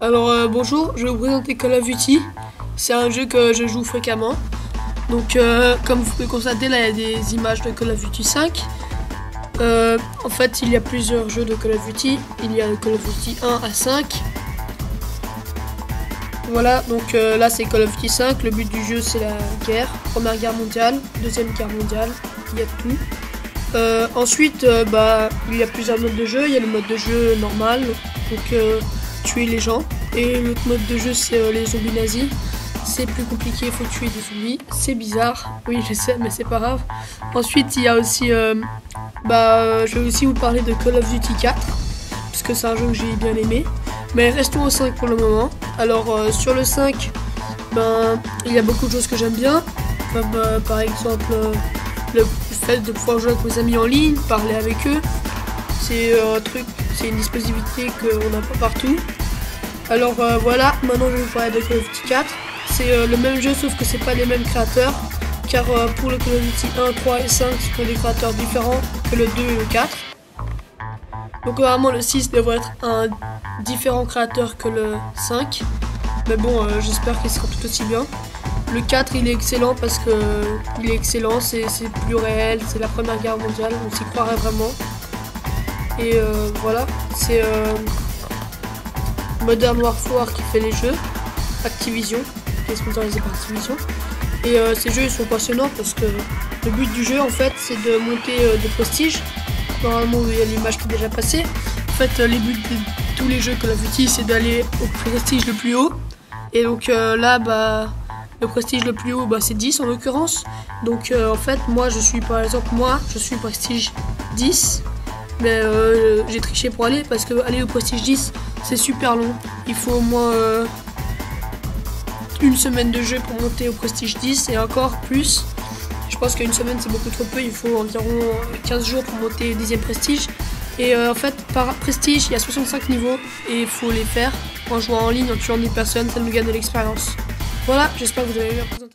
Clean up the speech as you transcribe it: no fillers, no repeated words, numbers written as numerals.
Alors bonjour, je vais vous présenter Call of Duty. C'est un jeu que je joue fréquemment. Donc comme vous pouvez constater, là il y a des images de Call of Duty 5. En fait il y a plusieurs jeux de Call of Duty. Il y a le Call of Duty 1 à 5. Voilà, donc là c'est Call of Duty 5. Le but du jeu c'est la guerre. Première guerre mondiale, deuxième guerre mondiale, il y a tout. Ensuite il y a plusieurs modes de jeu. Il y a le mode de jeu normal, donc tuer les gens. Et l'autre mode de jeu c'est les zombies nazis. C'est plus compliqué, il faut tuer des zombies. C'est bizarre, oui je sais mais c'est pas grave. Ensuite il y a aussi, je vais aussi vous parler de Call of Duty 4. Parce que c'est un jeu que j'ai bien aimé. Mais restons au 5 pour le moment. Alors sur le 5, il y a beaucoup de choses que j'aime bien. Comme par exemple le fait de pouvoir jouer avec mes amis en ligne, parler avec eux. C'est c'est une disponibilité qu'on n'a pas partout. Alors voilà, maintenant je vais vous parler de Call of Duty 4. C'est le même jeu sauf que c'est pas les mêmes créateurs. Car pour le Call of Duty 1, 3 et 5, ce sont des créateurs différents que le 2 et le 4. Donc normalement le 6 devrait être un différent créateur que le 5. Mais bon, j'espère qu'il sera tout aussi bien. Le 4 il est excellent parce que il est excellent, c'est plus réel, c'est la première guerre mondiale, on s'y croirait vraiment. Et voilà, c'est Modern Warfare qui fait les jeux, Activision, qui est sponsorisé par Activision. Et ces jeux ils sont passionnants parce que le but du jeu en fait c'est de monter de prestige. Normalement il y a l'image qui est déjà passée. En fait les buts de tous les jeux Call of Duty c'est d'aller au prestige le plus haut. Et donc là le prestige le plus haut c'est 10 en l'occurrence. Donc en fait moi je suis prestige 10. Mais j'ai triché pour aller parce que aller au prestige 10 c'est super long. Il faut au moins une semaine de jeu pour monter au prestige 10 et encore plus. Je pense qu'une semaine c'est beaucoup trop peu, il faut environ 15 jours pour monter au 10e prestige. Et en fait par prestige il y a 65 niveaux et il faut les faire en jouant en ligne, en tuant des personnes, ça nous gagne de l'expérience. Voilà, j'espère que vous avez bien présenté.